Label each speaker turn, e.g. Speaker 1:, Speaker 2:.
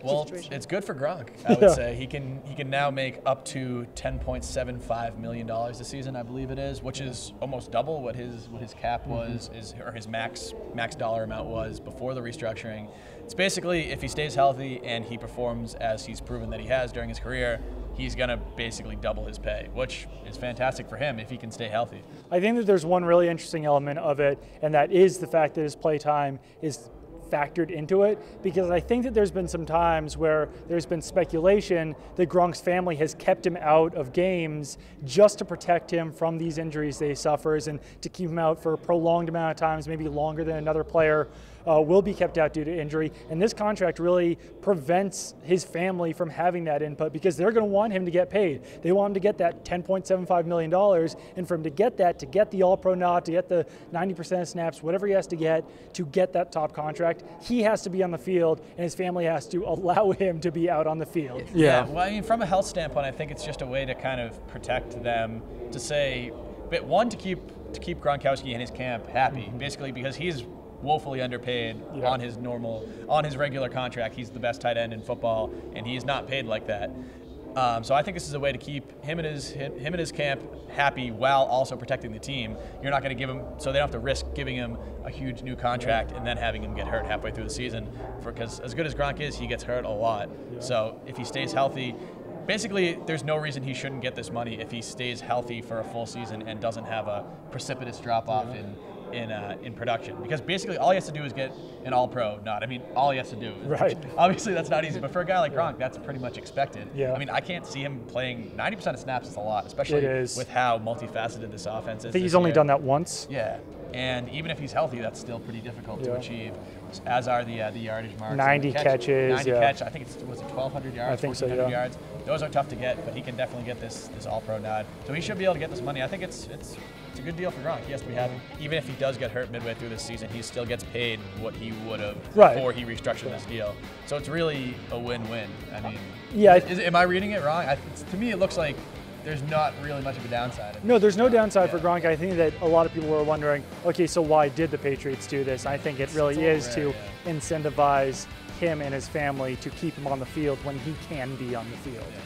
Speaker 1: Well,
Speaker 2: situation.
Speaker 1: it's good for Gronk, I would say. He can now make up to $10.75 million this season, I believe it is, which is almost double what his cap was, or his max dollar amount was before the restructuring. It's basically, if he stays healthy and he performs as he's proven that he has during his career, he's going to basically double his pay, which is fantastic for him if he can stay healthy.
Speaker 2: I think that there's one really interesting element of it, and that is the fact that his play time is factored into it, because I think that there's been some times where there's been speculation that Gronk's family has kept him out of games just to protect him from these injuries that he suffers and to keep him out for a prolonged amount of times, maybe longer than another player will be kept out due to injury. And this contract really prevents his family from having that input, because they're going to want him to get paid. They want him to get that $10.75 million, and for him to get that, to get the All-Pro nod, to get the 90% of snaps, whatever he has to get that top contract, he has to be on the field, and his family has to allow him to be out on the field.
Speaker 1: Yeah, well, I mean, from a health standpoint, I think it's just a way to kind of protect them, to say, but one, to keep Gronkowski and his camp happy, basically, because he's woefully underpaid on his regular contract. He's the best tight end in football, and he's not paid like that. So I think this is a way to keep him and his camp happy while also protecting the team. You're not going to give him, so they don't have to risk giving him a huge new contract and then having him get hurt halfway through the season. Because as good as Gronk is, he gets hurt a lot. So if he stays healthy, basically there's no reason he shouldn't get this money if he stays healthy for a full season and doesn't have a precipitous drop off in production, because basically all he has to do is get an All-Pro nod. I mean, all he has to do.
Speaker 2: Right.
Speaker 1: Obviously, that's not easy, but for a guy like Gronk, that's pretty much expected.
Speaker 2: Yeah.
Speaker 1: I mean, I can't see him playing 90% of snaps is a lot, especially with how multifaceted this offense is.
Speaker 2: I think he's only done that once.
Speaker 1: Yeah, and even if he's healthy, that's still pretty difficult to achieve. As are the yardage marks.
Speaker 2: 90 catches.
Speaker 1: 90 catch. I think was it 1,200 yards?
Speaker 2: I think so.
Speaker 1: 1,400 yards. Those are tough to get, but he can definitely get this All-Pro nod. So he should be able to get this money. I think it's a good deal for Gronk. He has to be happy. Even if he does get hurt midway through this season, he still gets paid what he would have before he restructured this deal. So it's really a win-win. I mean, am I reading it wrong? To me, it looks like there's not really much of a downside.
Speaker 2: No, there's no downside for Gronk. I think that a lot of people were wondering, okay, so why did the Patriots do this? I think it really is to incentivize him and his family to keep him on the field when he can be on the field.
Speaker 1: Yeah.